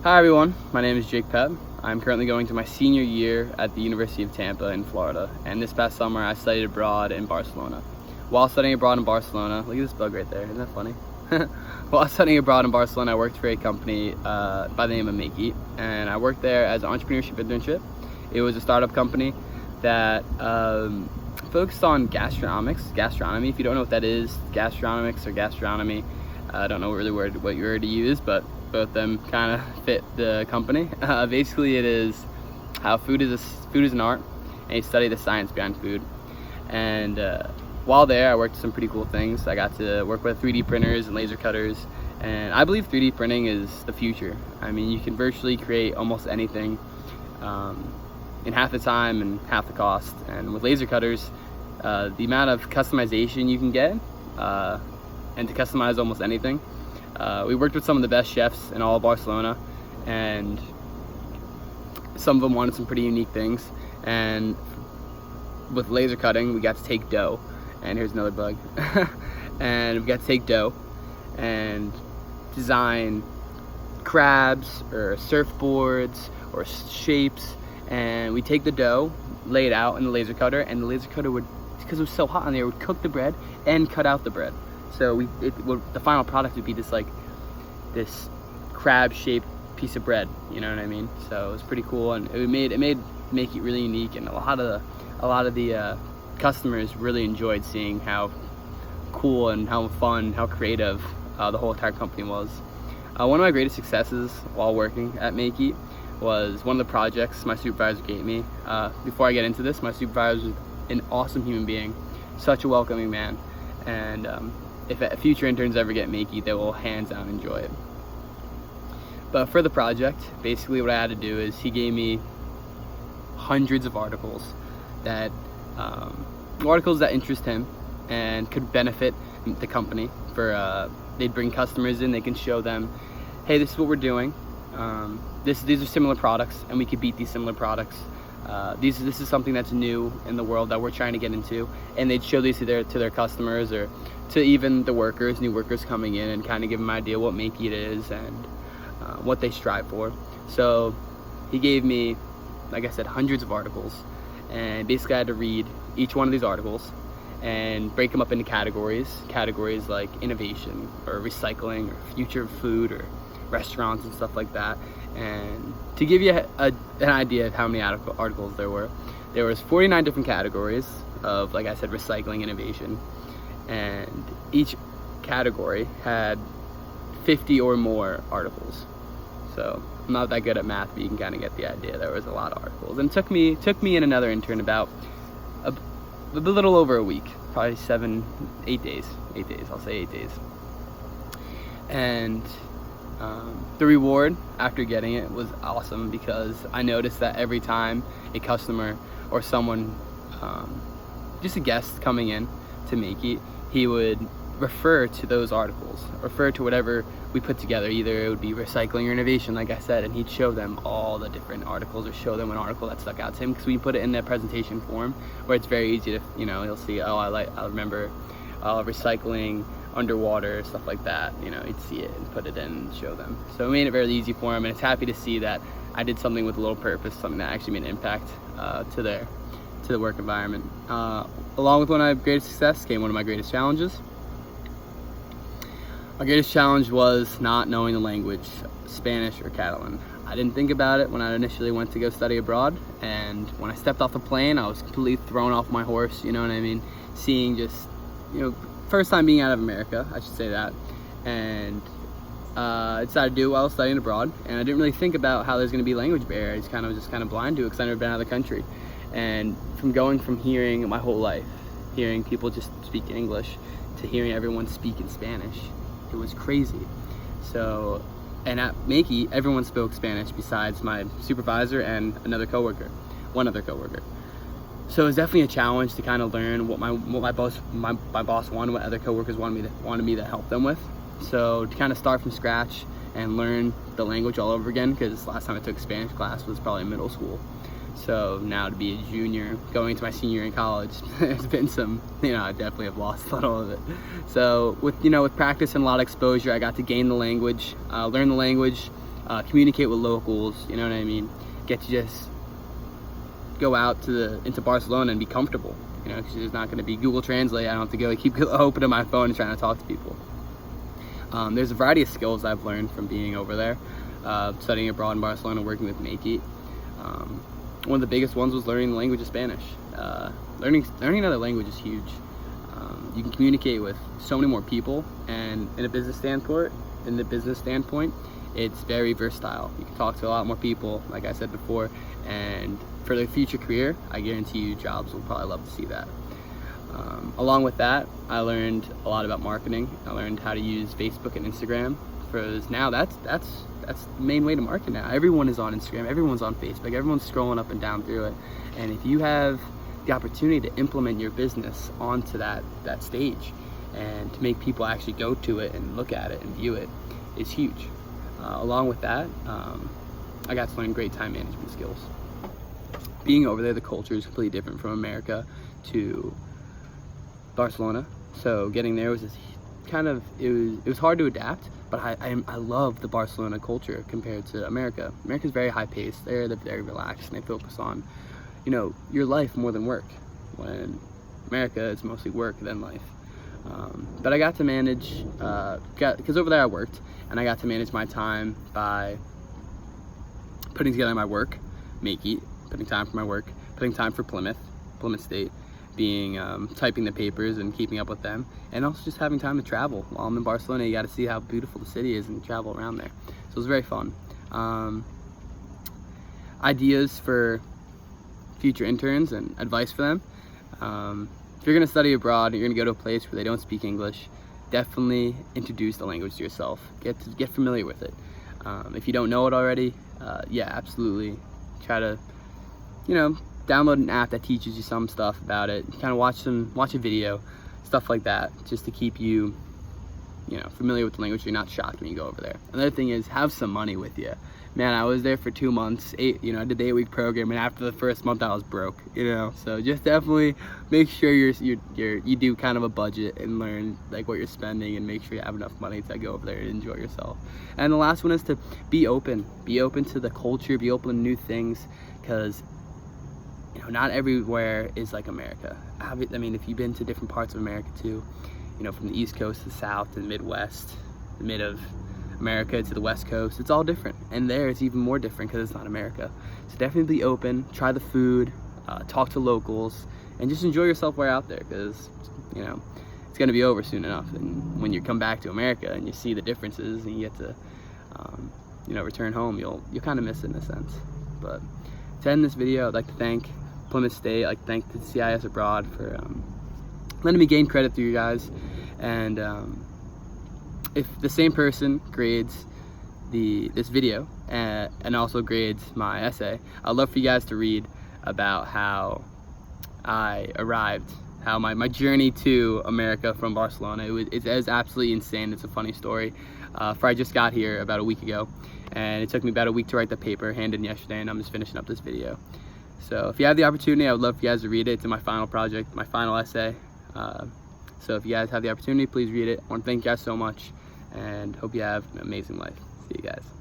Hi everyone, my name is Jake Pebb. I'm currently going to my senior year at the University of Tampa in Florida, and this past summer I studied abroad in Barcelona. While studying abroad in Barcelona, look at this bug right there, isn't that funny? While studying abroad in Barcelona, I worked for a company by the name of Make Eat, and I worked there as an entrepreneurship internship. It was a startup company that focused on gastronomy. If you don't know what that is, gastronomics or gastronomy, I don't know really what word to use, but both of them kind of fit the company. Basically, it is how food is an art, and you study the science behind food. And while there, I worked some pretty cool things. I got to work with 3D printers and laser cutters, and I believe 3D printing is the future. I mean, you can virtually create almost anything in half the time and half the cost. And with laser cutters, the amount of customization you can get, and to customize almost anything. We worked with some of the best chefs in all of Barcelona, and some of them wanted some pretty unique things. And with laser cutting, we got to take dough, and here's another bug. And we got to take dough and design crabs or surfboards or shapes, and we take the dough, lay it out in the laser cutter, and the laser cutter would, because it was so hot on there, would cook the bread and cut out the bread. So the final product would be this crab-shaped piece of bread. You know what I mean? So it was pretty cool, and it made Make It really unique. And a lot of the customers really enjoyed seeing how cool and how fun, how creative the whole entire company was. One of my greatest successes while working at Make It was one of the projects my supervisor gave me. Before I get into this, my supervisor was an awesome human being, such a welcoming man, and if future interns ever get Make It, they will hands down enjoy it. But for the project, basically what I had to do is he gave me hundreds of articles that interest him and could benefit the company. They'd bring customers in, they can show them, hey, this is what we're doing. These are similar products, and we could beat these similar products. This is something that's new in the world that we're trying to get into, and they'd show these to their customers or to even the new workers coming in, and kind of give them an idea what Make It is and what they strive for. So he gave me, like I said, hundreds of articles, and basically I had to read each one of these articles and break them up into categories like innovation or recycling or future of food or restaurants and stuff like that. And to give you an idea of how many articles there was 49 different categories of, like I said, recycling, innovation, and each category had 50 or more articles. So I'm not that good at math, but you can kind of get the idea. There was a lot of articles, and it took me and another intern about a little over a week, probably 8 days. I'll say 8 days. And the reward after getting it was awesome, because I noticed that every time a customer or someone, just a guest coming in to Make It, he would refer to those articles, refer to whatever we put together. Either it would be recycling or innovation, like I said, and he'd show them all the different articles, or show them an article that stuck out to him, because we put it in a presentation form where it's very easy to, he'll see, oh, I remember recycling underwater, stuff like that. He'd see it and put it in and show them. So it made it very easy for him, and it's happy to see that I did something with a little purpose, something that actually made an impact to the work environment. Along with one of my greatest success came one of my greatest challenges. My greatest challenge was not knowing the language, Spanish or Catalan. I didn't think about it when I initially went to go study abroad, and when I stepped off the plane, I was completely thrown off my horse, you know what I mean? Seeing just, first time being out of America, I should say that, and I decided to do it while I was studying abroad, and I didn't really think about how there's going to be language barrier. I was just kind of blind to it, because I've never been out of the country. And from hearing my whole life, hearing people just speak English, to hearing everyone speak in Spanish, it was crazy. So, and at Make It, everyone spoke Spanish besides my supervisor and one other coworker. So it was definitely a challenge to kind of learn what my boss wanted, what other coworkers wanted me to help them with. So to kind of start from scratch and learn the language all over again, because last time I took Spanish class was probably in middle school. So now to be a junior, going into my senior year in college, there's been some, I definitely have lost a little of it. So with practice and a lot of exposure, I got to gain the language, learn the language, communicate with locals, you know what I mean? Get to just go out into Barcelona and be comfortable, you know, because there's not going to be Google Translate. I don't have to go keep opening my phone and trying to talk to people. There's a variety of skills I've learned from being over there, studying abroad in Barcelona, working with Makey. One of the biggest ones was learning the language of Spanish. Learning another language is huge. You can communicate with so many more people, and in the business standpoint, it's very versatile. You can talk to a lot more people, like I said before, and for the future career, I guarantee you jobs will probably love to see that. Along with that, I learned a lot about marketing. I learned how to use Facebook and Instagram, because now that's the main way to market now. Everyone is on Instagram, everyone's on Facebook, everyone's scrolling up and down through it. And if you have the opportunity to implement your business onto that stage and to make people actually go to it and look at it and view it, is huge. Along with that, I got to learn great time management skills. Being over there, the culture is completely different from America to Barcelona. So getting there was this it was hard to adapt, but I love the Barcelona culture compared to America. America's very high paced. They're very relaxed, and they focus on, you know, your life more than work. When America, it's mostly work than life. But I got to manage, because over there I worked, and I got to manage my time by putting together my work, putting time for my work, putting time for Plymouth State, typing the papers and keeping up with them, and also just having time to travel. While I'm in Barcelona, you got to see how beautiful the city is and travel around there. So it was very fun. Ideas for future interns and advice for them. If you're going to study abroad and you're going to go to a place where they don't speak English, definitely introduce the language to yourself. Get familiar with it. If you don't know it already, yeah, absolutely try to, you know, download an app that teaches you some stuff about it. Kind of watch a video, stuff like that, just to keep you, you know, familiar with the language so you're not shocked when you go over there. Another thing is, have some money with you. Man, I was there for 2 months, I did the 8-week program, and after the first month I was broke, you know. So just definitely make sure you do kind of a budget and learn like what you're spending, and make sure you have enough money to go over there and enjoy yourself. And the last one is to be open to the culture, be open to new things, because, you know, not everywhere is like America. I mean, if you've been to different parts of America too, you know, from the East Coast to the South to the Midwest, the mid of America to the West Coast, it's all different. And there it's even more different because it's not America. So definitely be open, try the food, talk to locals, and just enjoy yourself while you're out there, because, you know, it's going to be over soon enough. And when you come back to America and you see the differences and you get to, you know, return home, you'll kind of miss it in a sense. But to end this video, I'd like to thank Plymouth State. I'd like to thank the CIS Abroad for letting me gain credit through you guys. And if the same person grades this video and also grades my essay, I'd love for you guys to read about how I arrived, how my journey to America from Barcelona. It's absolutely insane. It's a funny story. I just got here about a week ago, and it took me about a week to write the paper, handed in yesterday, and I'm just finishing up this video. So if you have the opportunity, I would love for you guys to read it. It's in my final project, my final essay. So if you guys have the opportunity, please read it. I want to thank you guys so much, and hope you have an amazing life. See you guys.